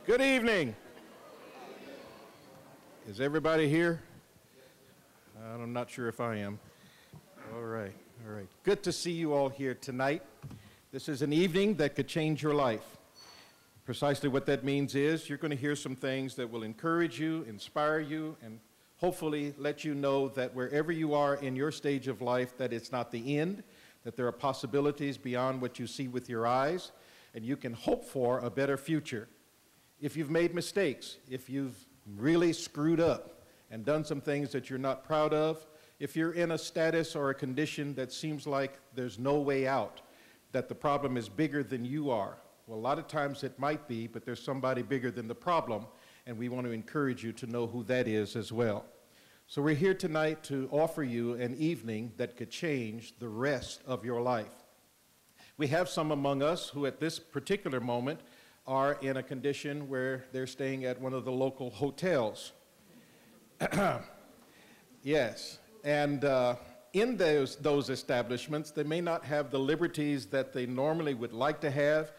Good evening. Is everybody here? I'm not sure if I am. All right. Good to see you all here tonight. This is an evening that could change your life. Precisely what that means is you're going to hear some things that will encourage you, inspire you, and hopefully let you know that wherever you are in your stage of life, that it's not the end, that there are possibilities beyond what you see with your eyes, and you can hope for a better future. If you've made mistakes, if you've really screwed up and done some things that you're not proud of, if you're in a status or a condition that seems like there's no way out, that the problem is bigger than you are, well, a lot of times it might be, but there's somebody bigger than the problem, and we want to encourage you to know who that is as well. So we're here tonight to offer you an evening that could change the rest of your life. We have some among us who at this particular moment are in a condition where they're staying at one of the local hotels. Yes, and in those establishments, they may not have the liberties that they normally would like to have,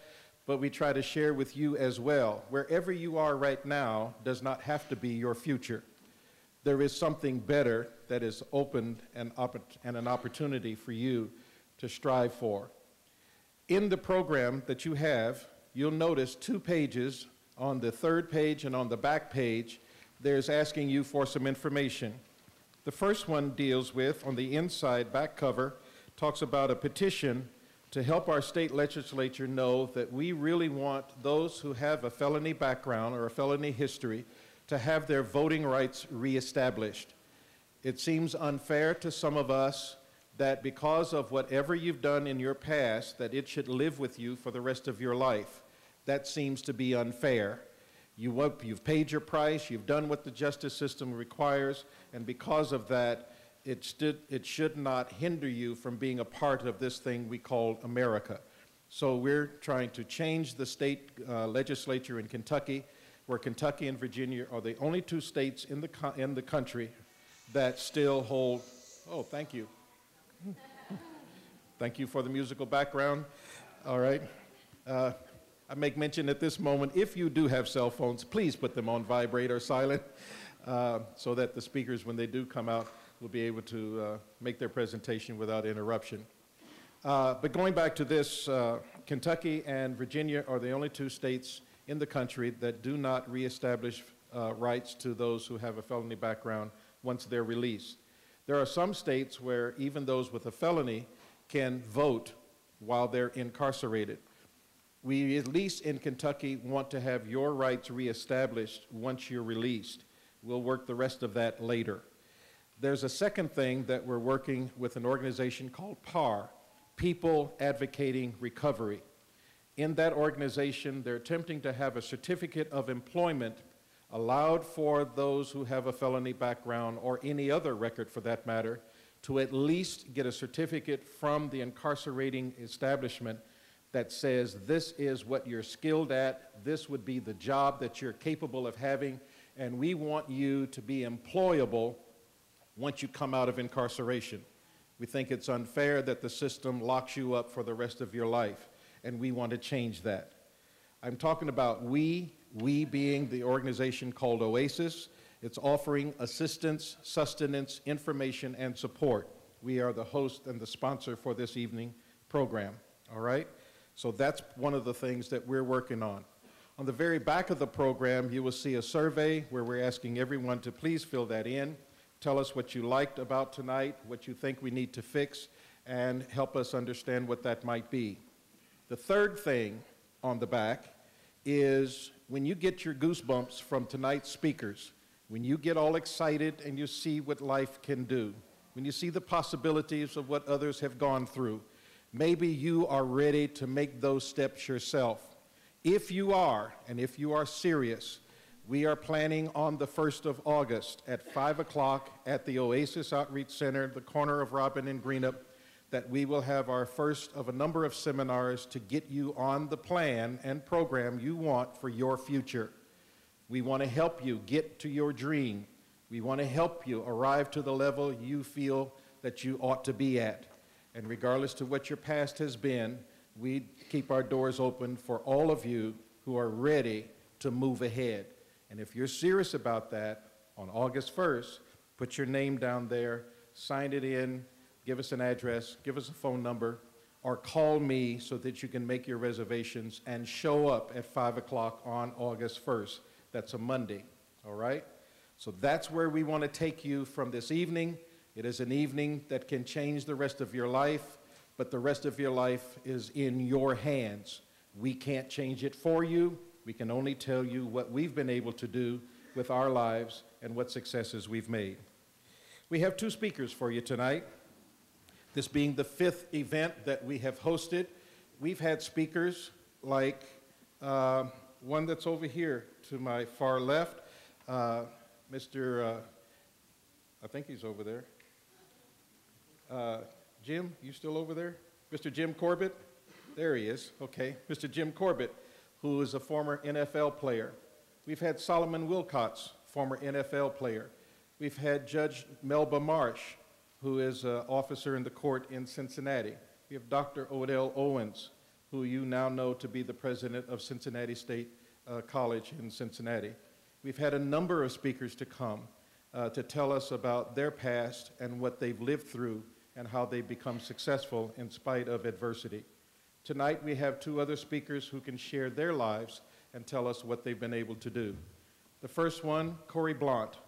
but we try to share with you as well. Wherever you are right now does not have to be your future. There is something better that is opened and an opportunity for you to strive for. In the program that you have, you'll notice 2 pages. On the 3rd page and on the back page, there's asking you for some information. The first one deals with, on the inside back cover, talks about a petition to help our state legislature know that we really want those who have a felony background or a felony history to have their voting rights reestablished. It seems unfair to some of us that because of whatever you've done in your past, that it should live with you for the rest of your life. That seems to be unfair. You've paid your price, you've done what the justice system requires, and because of that, it should not hinder you from being a part of this thing we call America. So we're trying to change the state legislature in Kentucky, where Kentucky and Virginia are the only 2 states in the country that still hold, oh, thank you. Thank you for the musical background. All right. I make mention at this moment, if you do have cell phones, please put them on vibrate or silent so that the speakers, when they do come out, will be able to make their presentation without interruption. But going back to this, Kentucky and Virginia are the only 2 states in the country that do not reestablish rights to those who have a felony background once they're released. There are some states where even those with a felony can vote while they're incarcerated. We, at least in Kentucky, want to have your rights reestablished once you're released. We'll work the rest of that later. There's a second thing that we're working with an organization called PAR, People Advocating Recovery. In that organization, they're attempting to have a certificate of employment allowed for those who have a felony background or any other record for that matter to at least get a certificate from the incarcerating establishment that says this is what you're skilled at, this would be the job that you're capable of having, and we want you to be employable once you come out of incarceration. We think it's unfair that the system locks you up for the rest of your life, and we want to change that. I'm talking about we being the organization called OASIS. It's offering assistance, sustenance, information, and support. We are the host and the sponsor for this evening program, all right? So that's one of the things that we're working on. On the very back of the program, you will see a survey where we're asking everyone to please fill that in. Tell us what you liked about tonight, what you think we need to fix, and help us understand what that might be. The third thing on the back is when you get your goosebumps from tonight's speakers, when you get all excited and you see what life can do, when you see the possibilities of what others have gone through, maybe you are ready to make those steps yourself. If you are, and if you are serious, we are planning on the 1st of August at 5 o'clock at the Oasis Outreach Center, the corner of Robin and Greenup, that we will have our first of a number of seminars to get you on the plan and program you want for your future. We want to help you get to your dream. We want to help you arrive to the level you feel that you ought to be at. And regardless to what your past has been, we keep our doors open for all of you who are ready to move ahead. And if you're serious about that, on August 1st, put your name down there, sign it in, give us an address, give us a phone number, or call me so that you can make your reservations and show up at 5 o'clock on August 1st. That's a Monday, all right? So that's where we want to take you from this evening. It is an evening that can change the rest of your life, but the rest of your life is in your hands. We can't change it for you. We can only tell you what we've been able to do with our lives and what successes we've made. We have two speakers for you tonight. This being the 5th event that we have hosted. We've had speakers like one that's over here to my far left, Mr. I think he's over there. Jim, you still over there? Mr. Jim Corbett? There he is, okay. Mr. Jim Corbett, who is a former NFL player. We've had Solomon Wilcots, former NFL player. We've had Judge Melba Marsh, who is an officer in the court in Cincinnati. We have Dr. Odell Owens, who you now know to be the president of Cincinnati State College in Cincinnati. We've had a number of speakers to come to tell us about their past and what they've lived through and how they've become successful in spite of adversity. Tonight we have two other speakers who can share their lives and tell us what they've been able to do. The first one, Corie Blount,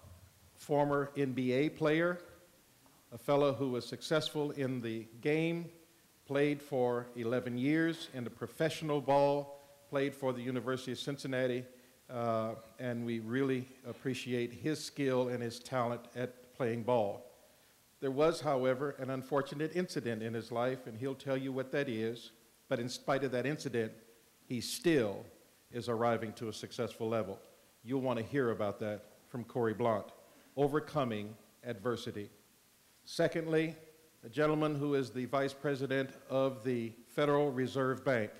former NBA player, a fellow who was successful in the game, played for 11 years in the professional ball, played for the University of Cincinnati, and we really appreciate his skill and his talent at playing ball. There was, however, an unfortunate incident in his life, and he'll tell you what that is, but in spite of that incident, he still is arriving to a successful level. You'll want to hear about that from Corie Blount, overcoming adversity. Secondly, a gentleman who is the Vice President of the Federal Reserve Bank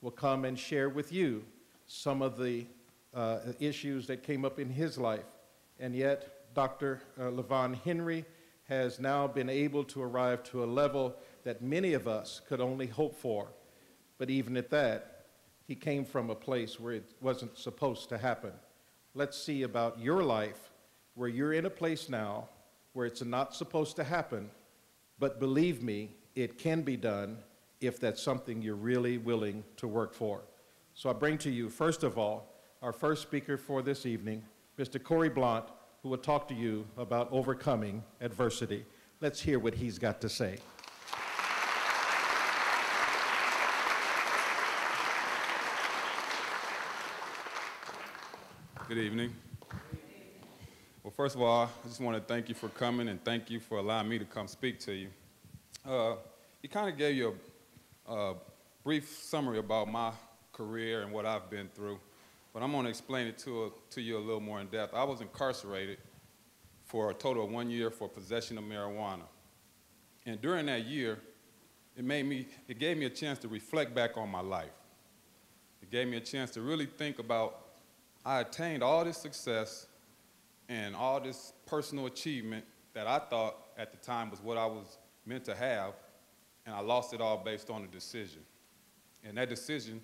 will come and share with you some of the issues that came up in his life. And yet, Dr. Levon Henry has now been able to arrive to a level that many of us could only hope for. But even at that, he came from a place where it wasn't supposed to happen. Let's see about your life, where you're in a place now where it's not supposed to happen, but believe me, it can be done if that's something you're really willing to work for. So I bring to you, first of all, our first speaker for this evening, Mr. Corie Blount, who will talk to you about overcoming adversity. Let's hear what he's got to say. Good evening. Well, first of all, I just want to thank you for coming and thank you for allowing me to come speak to you. He kind of gave you a brief summary about my career and what I've been through, but I'm going to explain it to you a little more in depth. I was incarcerated for a total of 1 year for possession of marijuana. And during that year, it gave me a chance to reflect back on my life. It gave me a chance to really think about, I attained all this success and all this personal achievement that I thought at the time was what I was meant to have, and I lost it all based on a decision. And that decision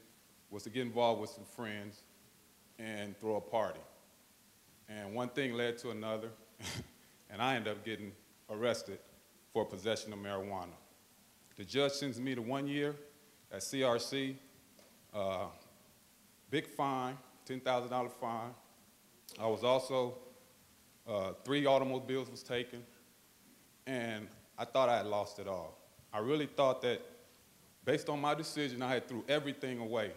was to get involved with some friends and throw a party. And one thing led to another, and I ended up getting arrested for possession of marijuana. The judge sends me to 1 year at CRC, big fine, $10,000 fine. I was also, 3 automobiles was taken, and I thought I had lost it all. I really thought that based on my decision, I had threw everything away.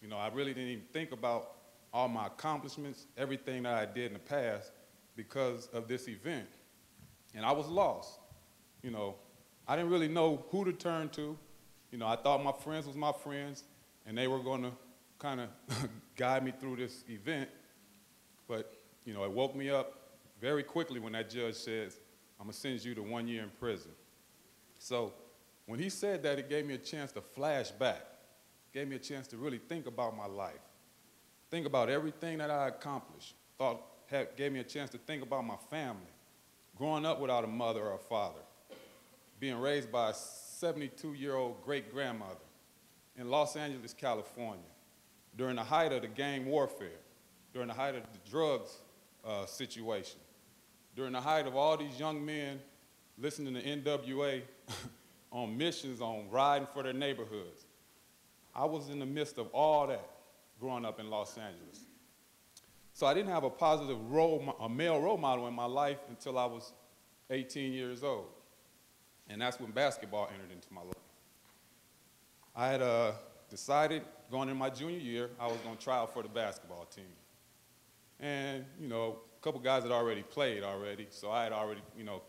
You know, I really didn't even think about all my accomplishments, everything that I did in the past because of this event. And I was lost. You know, I didn't really know who to turn to. You know, I thought my friends was my friends, and they were going to kind of guide me through this event. But, you know, it woke me up very quickly when that judge says, I'm going to send you to 1 year in prison. So when he said that, it gave me a chance to flash back. It gave me a chance to really think about my life, think about everything that I accomplished. Gave me a chance to think about my family, growing up without a mother or a father, being raised by a 72-year-old great-grandmother in Los Angeles, California, during the height of the gang warfare. during the height of the drugs situation, during the height of all these young men listening to NWA on missions, on riding for their neighborhoods. I was in the midst of all that growing up in Los Angeles. So I didn't have a positive male role model in my life until I was 18 years old. And that's when basketball entered into my life. I had decided going into my junior year, I was going to try out for the basketball team. And, you know, a couple guys had already played already, so I had already, you know,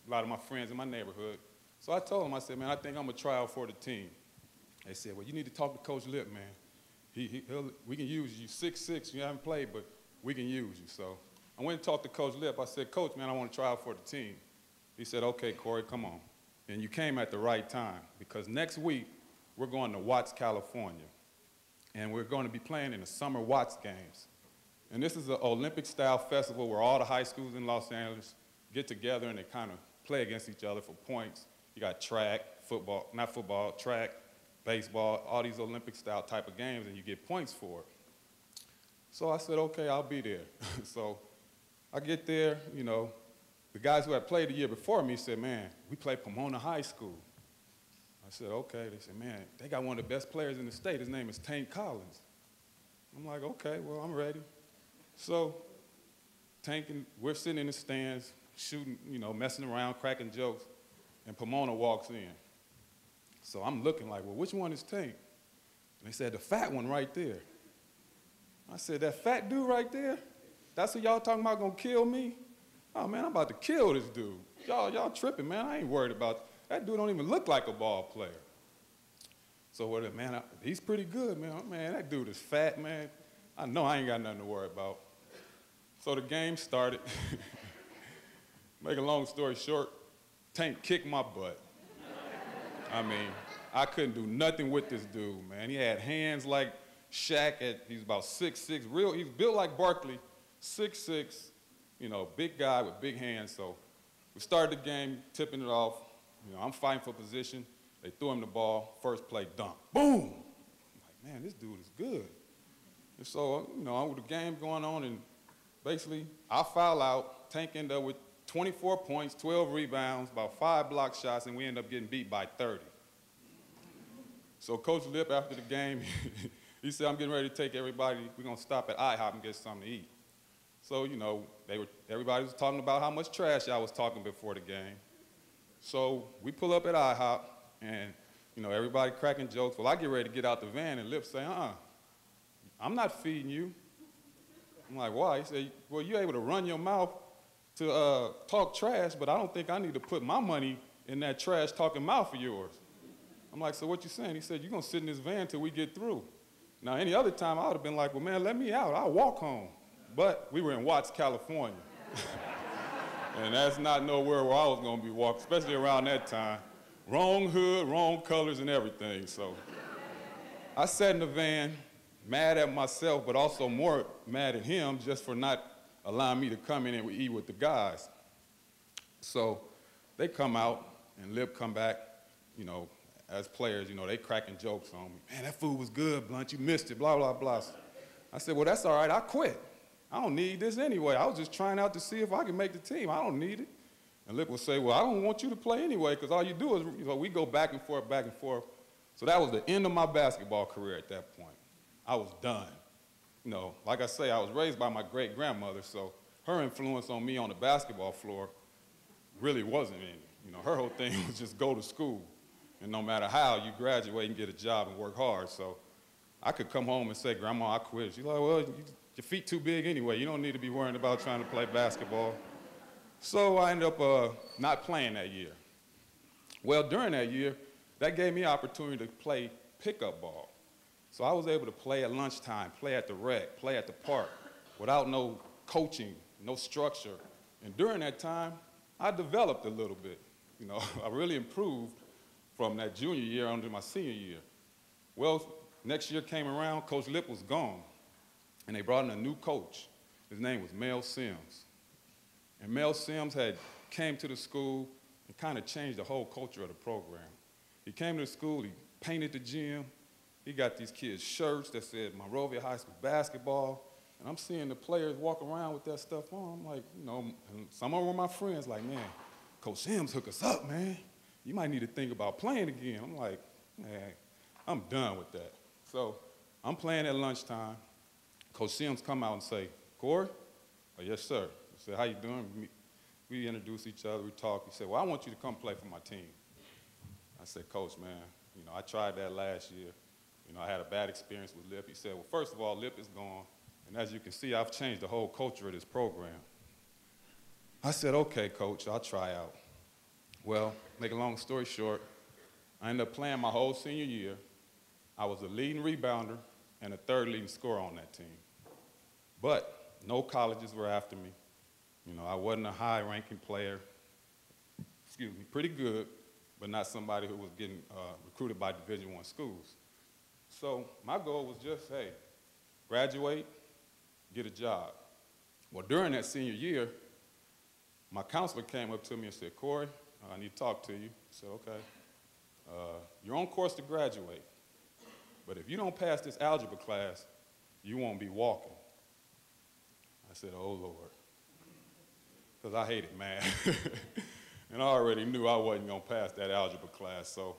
a lot of my friends in my neighborhood. So I told them, I said, man, I think I'm going to try out for the team. They said, well, you need to talk to Coach Lip, man. We can use you. 6'6", you haven't played, but we can use you. So I went and talked to Coach Lip. I said, Coach, man, I want to try out for the team. He said, okay, Corie, come on. And you came at the right time, because next week we're going to Watts, California. And we're going to be playing in the Summer Watts Games. And this is an Olympic-style festival where all the high schools in Los Angeles get together and they kind of play against each other for points. You got track, football, not football, track, baseball, all these Olympic-style type of games, and you get points for it. So I said, okay, I'll be there. So I get there, you know, the guys who had played the year before me said, man, we play Pomona High School. I said, okay. They said, man, they got one of the best players in the state. His name is Tank Collins. I'm like, okay, well, I'm ready. So Tank and we're sitting in the stands, shooting, you know, messing around, cracking jokes, and Pomona walks in. So I'm looking like, well, which one is Tank? And they said, the fat one right there. I said, that fat dude right there? That's who y'all talking about gonna kill me? Oh, man, I'm about to kill this dude. Y'all tripping, man. I ain't worried about that dude. Don't even look like a ball player. So, well, man, he's pretty good, man. Oh, man, that dude is fat, man. I know I ain't got nothing to worry about. So the game started. Make a long story short, Tank kicked my butt. I mean, I couldn't do nothing with this dude, man. He had hands like Shaq. He was about 6'6", he was built like Barkley, 6'6", you know, big guy with big hands. So we started the game, tipping it off. You know, I'm fighting for position. They threw him the ball, first play, dunk. Boom! I'm like, man, this dude is good. And so, you know, with the game going on, and basically, I foul out. Tank ended up with 24 points, 12 rebounds, about 5 block shots, and we ended up getting beat by 30. So Coach Lip, after the game, he said, I'm getting ready to take everybody, we're going to stop at IHOP and get something to eat. So, you know, everybody was talking about how much trash I was talking before the game. So we pull up at IHOP, and, you know, everybody cracking jokes. Well, I get ready to get out the van, and Lip say, I'm not feeding you. I'm like, why? He said, well, you're able to run your mouth to talk trash, but I don't think I need to put my money in that trash talking mouth of yours. I'm like, so what you saying? He said, you're going to sit in this van till we get through. Now, any other time, I would have been like, well, man, let me out. I'll walk home. But we were in Watts, California. And that's not nowhere where I was going to be walking, especially around that time. Wrong hood, wrong colors and everything. So I sat in the van, mad at myself, but also more mad at him just for not allowing me to come in and eat with the guys. So they come out, and Lip come back, you know, as players, you know, they cracking jokes on me. Man, that food was good, Blount. You missed it, blah, blah, blah. I said, well, that's all right. I quit. I don't need this anyway. I was just trying out to see if I could make the team. I don't need it. And Lip would say, well, I don't want you to play anyway, because all you do is, you know, we go back and forth, back and forth. So that was the end of my basketball career at that point. I was done. You know, like I say, I was raised by my great-grandmother, so her influence on me on the basketball floor really wasn't any. You know, her whole thing was just go to school. And no matter how, you graduate and get a job and work hard. So I could come home and say, Grandma, I quit. She's like, well, your feet too big anyway. You don't need to be worrying about trying to play basketball. So I ended up not playing that year. Well, during that year, that gave me an opportunity to play pickup ball. So I was able to play at lunchtime, play at the rec, play at the park, without no coaching, no structure. And during that time, I developed a little bit. You know, I really improved from that junior year onto my senior year. Well, next year came around, Coach Lip was gone, and they brought in a new coach. His name was Mel Sims. And Mel Sims had came to the school and kind of changed the whole culture of the program. He came to the school, he painted the gym, he got these kids shirts that said Monrovia High School basketball, And I'm seeing the players walk around with that stuff on. I'm like, you know, and some of them were my friends, like, man, Coach Sims hook us up, man. You might need to think about playing again. I'm like, man, I'm done with that. So I'm playing at lunchtime. Coach Sims come out and say, Corie? Oh, yes, sir. I said, how you doing? We introduced each other, we talked. He said, well, I want you to come play for my team. I said, Coach, man, you know, I tried that last year. You know, I had a bad experience with Lip. He said, well, first of all, Lip is gone. And as you can see, I've changed the whole culture of this program. I said, okay, Coach, I'll try out. Well, make a long story short, I ended up playing my whole senior year. I was a leading rebounder and a third leading scorer on that team. But no colleges were after me. You know, I wasn't a high-ranking player. Excuse me, pretty good, but not somebody who was getting recruited by Division I schools. So my goal was just, hey, graduate, get a job. Well, during that senior year, my counselor came up to me and said, Corie, I need to talk to you. I said, okay. You're on course to graduate, but if you don't pass this algebra class, you won't be walking. I said, oh, Lord, because I hated math. And I already knew I wasn't going to pass that algebra class, so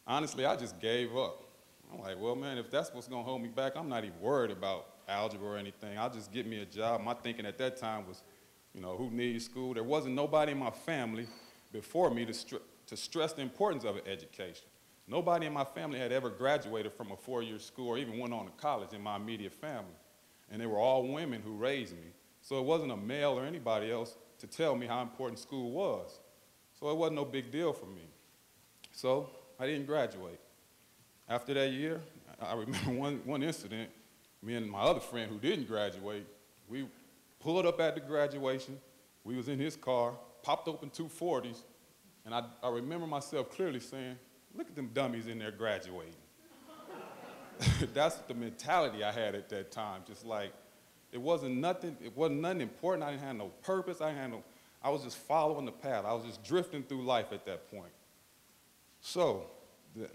honestly, I just gave up. I'm like, well, man, if that's what's going to hold me back, I'm not even worried about algebra or anything. I'll just get me a job. My thinking at that time was, you know, who needs school? There wasn't nobody in my family before me to stress the importance of an education. Nobody in my family had ever graduated from a four-year school or even went on to college in my immediate family. And they were all women who raised me. So it wasn't a male or anybody else to tell me how important school was. So it wasn't no big deal for me. So I didn't graduate. After that year, I remember one incident, me and my other friend who didn't graduate, we pulled up at the graduation. We was in his car, popped open 240s, and I remember myself clearly saying, look at them dummies in there graduating. That's the mentality I had at that time, just like, it wasn't nothing important. I didn't have no purpose. I was just following the path. I was just drifting through life at that point. So,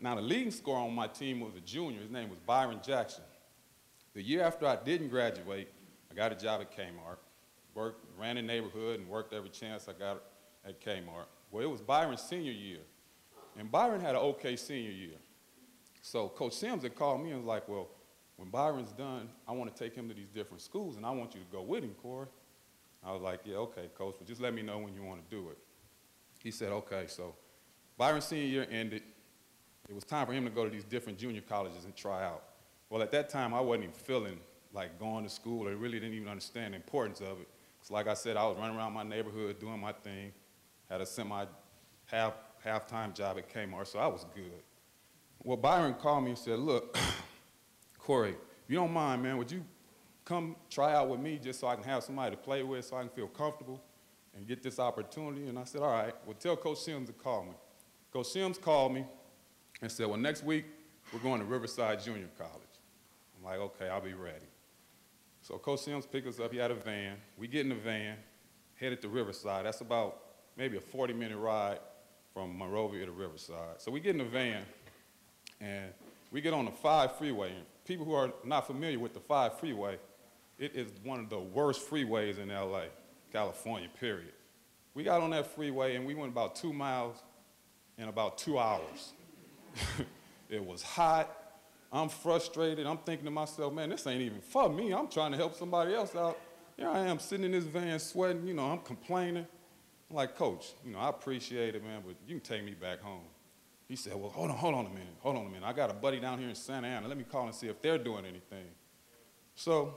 now the leading scorer on my team was a junior. His name was Byron Jackson. The year after I didn't graduate, I got a job at Kmart. Ran the neighborhood and worked every chance I got at Kmart. Well, it was Byron's senior year. And Byron had an okay senior year. So Coach Sims had called me and was like, well, when Byron's done, I want to take him to these different schools, and I want you to go with him, Corie. I was like, yeah, okay, Coach, but just let me know when you want to do it. He said, okay. So Byron's senior year ended. It was time for him to go to these different junior colleges and try out. Well, at that time, I wasn't even feeling like going to school. I really didn't even understand the importance of it. Because like I said, I was running around my neighborhood doing my thing, had a half-time job at Kmart, so I was good. Well, Byron called me and said, look, Corie, if you don't mind, man, would you come try out with me just so I can have somebody to play with so I can feel comfortable and get this opportunity? And I said, all right, well, tell Coach Sims to call me. Coach Sims called me and said, well, next week, we're going to Riverside Junior College. I'm like, okay, I'll be ready. So Coach Sims picked us up. He had a van. We get in the van, headed to Riverside. That's about maybe a 40-minute ride from Monrovia to Riverside. So we get in the van, and we get on the 5 freeway. And people who are not familiar with the 5 freeway, it is one of the worst freeways in LA, California, period. We got on that freeway, and we went about 2 miles in about 2 hours. It was hot. I'm frustrated. I'm thinking to myself, man, this ain't even for me. I'm trying to help somebody else out. Here I am sitting in this van sweating. You know, I'm complaining. I'm like, Coach, you know, I appreciate it, man, but you can take me back home. He said, well, hold on a minute. I got a buddy down here in Santa Ana. Let me call and see if they're doing anything. So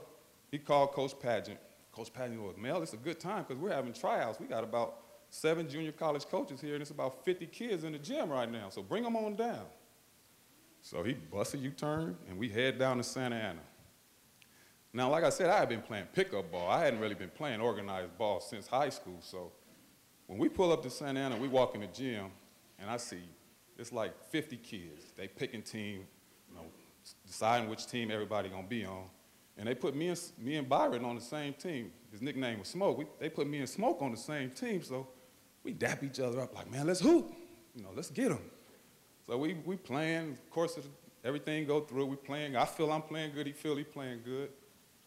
he called Coach Pageant. Coach Pageant was, Mel, it's a good time because we're having tryouts. We got about 7 junior college coaches here, and it's about 50 kids in the gym right now, so bring them on down. So he busts a U-turn, and we head down to Santa Ana. Now, like I said, I had been playing pickup ball. I hadn't really been playing organized ball since high school, so when we pull up to Santa Ana, we walk in the gym, and I see it's like 50 kids. They picking team, you know, deciding which team everybody gonna be on. And they put me and Byron on the same team. His nickname was Smoke. They put me and Smoke on the same team, so we dap each other up like, man, let's hoop. You know, let's get them. So we playing. Of course, everything go through. We playing. I feel I'm playing good. He feel he playing good.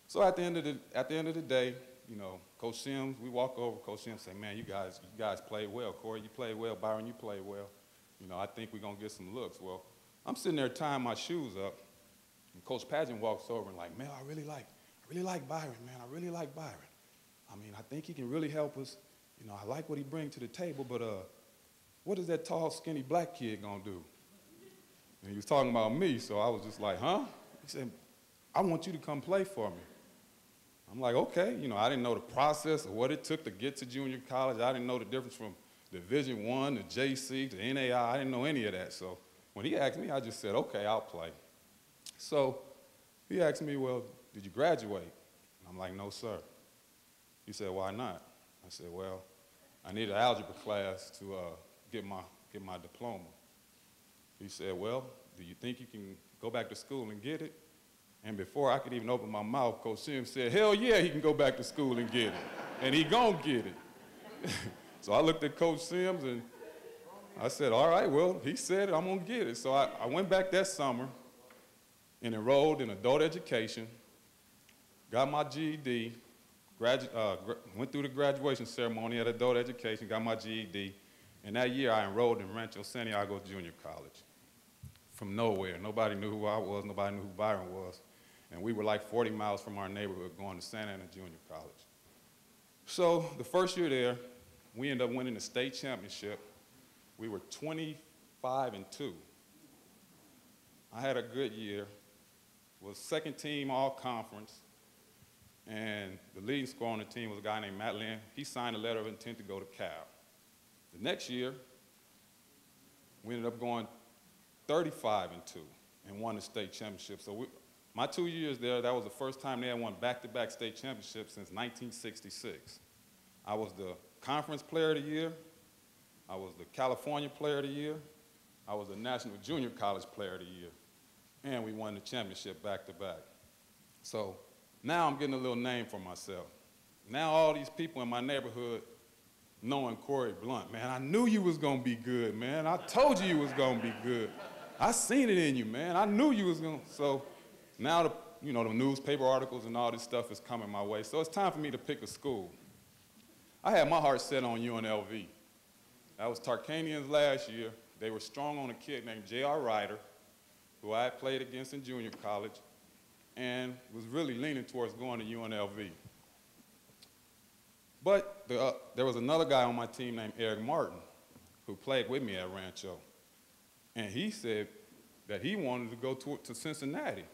So at the end of the day, you know, Coach Sims, we walk over, Coach Sims say, man, you guys played well. Corie, you played well. Byron, you played well. You know, I think we're going to get some looks. Well, I'm sitting there tying my shoes up, and Coach Pageant walks over and like, man, I really like Byron, man. I really like Byron. I mean, I think he can really help us. You know, I like what he brings to the table, but what is that tall, skinny black kid going to do? And he was talking about me, so I was just like, huh? He said, I want you to come play for me. I'm like, okay. You know, I didn't know the process of what it took to get to junior college. I didn't know the difference from Division I to JC to NAI. I didn't know any of that. So when he asked me, I just said, okay, I'll play. So he asked me, well, did you graduate? And I'm like, no, sir. He said, why not? I said, well, I need an algebra class to get my diploma. He said, well, do you think you can go back to school and get it? And before I could even open my mouth, Coach Sims said, hell yeah, he can go back to school and get it. And he gonna get it. So I looked at Coach Sims and I said, all right, well, he said it, I'm gonna get it. So I went back that summer and enrolled in adult education, got my GED, went through the graduation ceremony at adult education, got my GED, and that year I enrolled in Rancho Santiago Junior College. From nowhere. Nobody knew who I was, nobody knew who Byron was. And we were like 40 miles from our neighborhood going to Santa Ana Junior College. So the first year there, we ended up winning the state championship. We were 25-2. I had a good year, was second team all conference, and the leading scorer on the team was a guy named Matt Lynn. He signed a letter of intent to go to Cal. The next year, we ended up going 35-2 and won the state championship. So my 2 years there, that was the first time they had won back-to-back state championships since 1966. I was the Conference Player of the Year. I was the California Player of the Year. I was the National Junior College Player of the Year. And we won the championship back-to-back. So now I'm getting a little name for myself. Now all these people in my neighborhood knowing Corie Blount, man, I knew you was gonna be good, man. I told you was gonna be good. I seen it in you, man. I knew you was gonna. So now the newspaper articles and all this stuff is coming my way. So it's time for me to pick a school. I had my heart set on UNLV. That was Tarkanian's last year. They were strong on a kid named J.R. Ryder, who I had played against in junior college, and was really leaning towards going to UNLV. But there was another guy on my team named Eric Martin, who played with me at Rancho. And he said that he wanted to go to Cincinnati.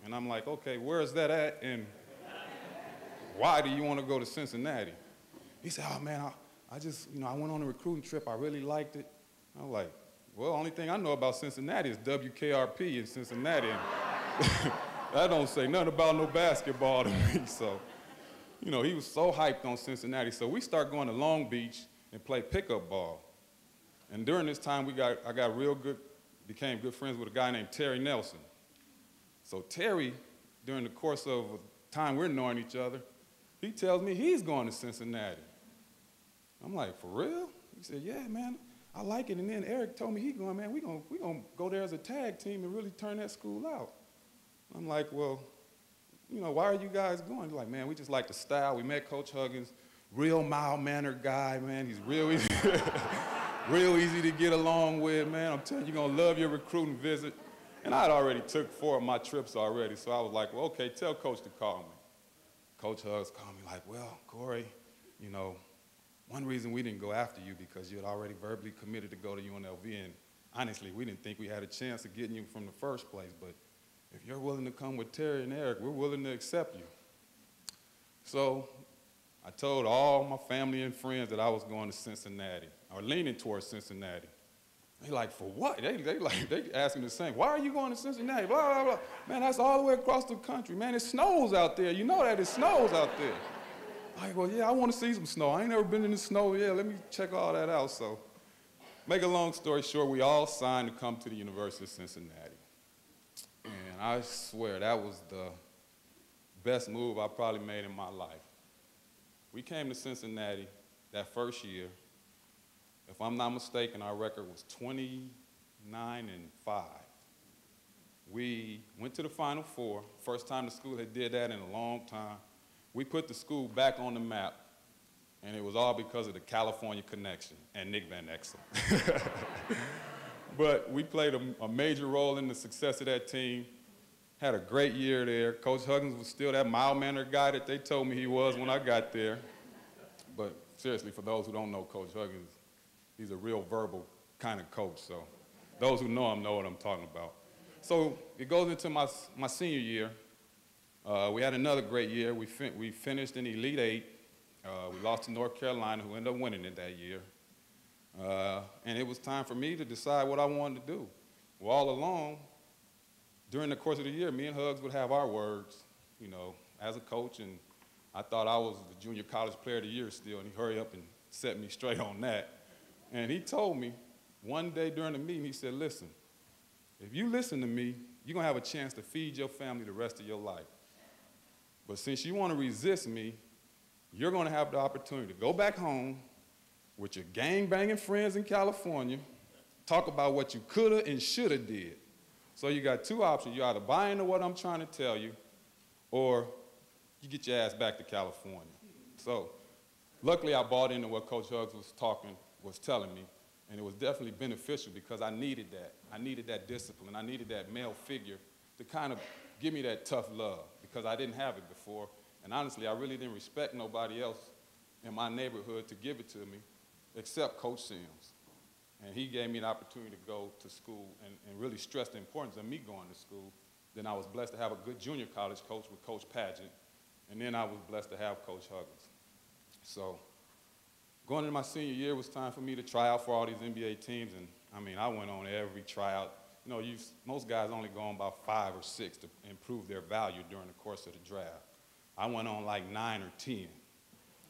And I'm like, okay, where is that at? And why do you want to go to Cincinnati? He said, oh man, I went on a recruiting trip. I really liked it. I'm like, well, only thing I know about Cincinnati is WKRP in Cincinnati. And that don't say nothing about no basketball to me. So, you know, he was so hyped on Cincinnati. So we start going to Long Beach and play pickup ball. And during this time, became good friends with a guy named Terry Nelson. So Terry, during the course of time we're knowing each other, he tells me he's going to Cincinnati. I'm like, for real? He said, yeah, man, I like it. And then Eric told me he's going, man, we're gonna go there as a tag team and really turn that school out. I'm like, well, you know, why are you guys going? He's like, man, we just like the style. We met Coach Huggins, real mild-mannered guy, man. He's real easy, real easy to get along with, man. I'm telling you, you're gonna love your recruiting visit. And I'd already took 4 of my trips already, so I was like, well, okay, tell Coach to call me. Coach Hugs called me like, well, Corie, you know, one reason we didn't go after you because you had already verbally committed to go to UNLV, and honestly, we didn't think we had a chance of getting you from the first place, but if you're willing to come with Terry and Eric, we're willing to accept you. So I told all my family and friends that I was going to Cincinnati, or leaning towards Cincinnati. They like, for what? They asking the same, why are you going to Cincinnati? Blah, blah, blah. Man, that's all the way across the country. Man, it snows out there. You know that it snows out there. I'm like, well, yeah, I want to see some snow. I ain't never been in the snow. Yeah, let me check all that out. So make a long story short, we all signed to come to the University of Cincinnati. And I swear that was the best move I probably made in my life. We came to Cincinnati that first year. If I'm not mistaken, our record was 29-5. We went to the Final Four. First time the school had did that in a long time. We put the school back on the map, and it was all because of the California connection and Nick Van Exel. But we played a major role in the success of that team. Had a great year there. Coach Huggins was still that mild-mannered guy that they told me he was when I got there. But seriously, for those who don't know Coach Huggins, he's a real verbal kind of coach. So those who know him know what I'm talking about. So it goes into my senior year. We had another great year. We finished in the Elite Eight. We lost to North Carolina, who ended up winning it that year. And it was time for me to decide what I wanted to do. Well, all along, during the course of the year, me and Hugs would have our words, you know, as a coach, and I thought I was the junior college player of the year still, and he hurried up and set me straight on that. And he told me one day during the meeting, he said, listen, if you listen to me, you're going to have a chance to feed your family the rest of your life. But since you want to resist me, you're going to have the opportunity to go back home with your gang-banging friends in California, talk about what you coulda and shoulda did. So you got two options. You either buy into what I'm trying to tell you, or you get your ass back to California. So luckily I bought into what Coach Hugs was telling me, and it was definitely beneficial because I needed that. I needed that discipline. I needed that male figure to kind of give me that tough love because I didn't have it before. And honestly, I really didn't respect nobody else in my neighborhood to give it to me except Coach Sims. And he gave me an opportunity to go to school and really stress the importance of me going to school. Then I was blessed to have a good junior college coach with Coach Padgett. And then I was blessed to have Coach Huggins. So going into my senior year, it was time for me to try out for all these NBA teams. And I mean, I went on every tryout. You know, most guys only go on about 5 or 6 to improve their value during the course of the draft. I went on like 9 or 10.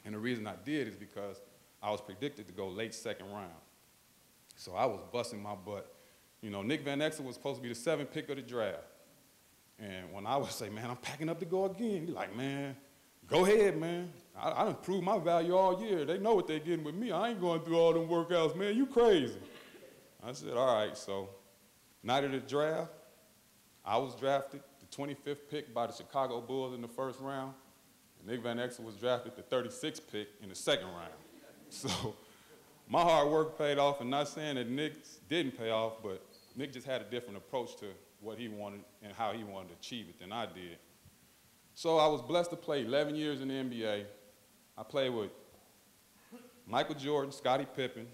And the reason I did is because I was predicted to go late second round. So I was busting my butt. You know, Nick Van Exel was supposed to be the 7th pick of the draft. And when I would say, man, I'm packing up to go again, he's like, man, go ahead, man. I done proved my value all year. They know what they're getting with me. I ain't going through all them workouts, man. You crazy. I said, all right. So night of the draft, I was drafted the 25th pick by the Chicago Bulls in the first round. And Nick Van Exel was drafted the 36th pick in the second round. So my hard work paid off, and not saying that Nick's didn't pay off, but Nick just had a different approach to what he wanted and how he wanted to achieve it than I did. So I was blessed to play 11 years in the NBA. I played with Michael Jordan, Scottie Pippen,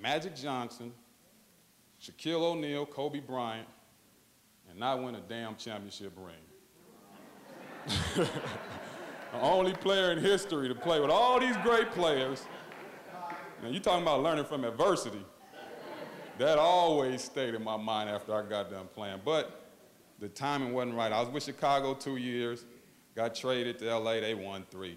Magic Johnson, Shaquille O'Neal, Kobe Bryant, and not win a damn championship ring. The only player in history to play with all these great players. Now, you're talking about learning from adversity. That always stayed in my mind after I got done playing. But the timing wasn't right. I was with Chicago 2 years, got traded to LA, they won 3.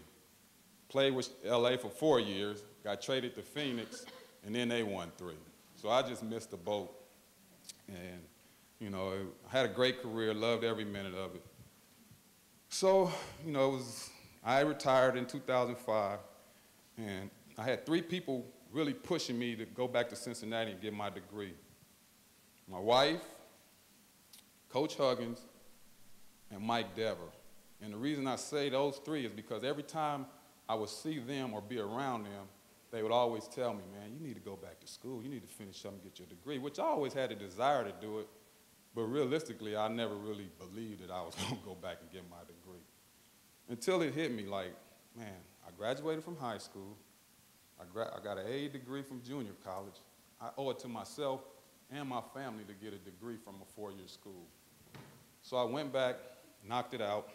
Played with LA for 4 years, got traded to Phoenix, and then they won 3. So I just missed the boat. And, you know, I had a great career, loved every minute of it. So, you know, I retired in 2005, and I had 3 people really pushing me to go back to Cincinnati and get my degree. My wife, Coach Huggins, and Mike Dever. And the reason I say those 3 is because every time I would see them or be around them, they would always tell me, man, you need to go back to school. You need to finish up and get your degree, which I always had a desire to do it. But realistically, I never really believed that I was going to go back and get my degree. Until it hit me like, man, I graduated from high school. I got an A degree from junior college. I owe it to myself and my family to get a degree from a 4-year school. So I went back, knocked it out.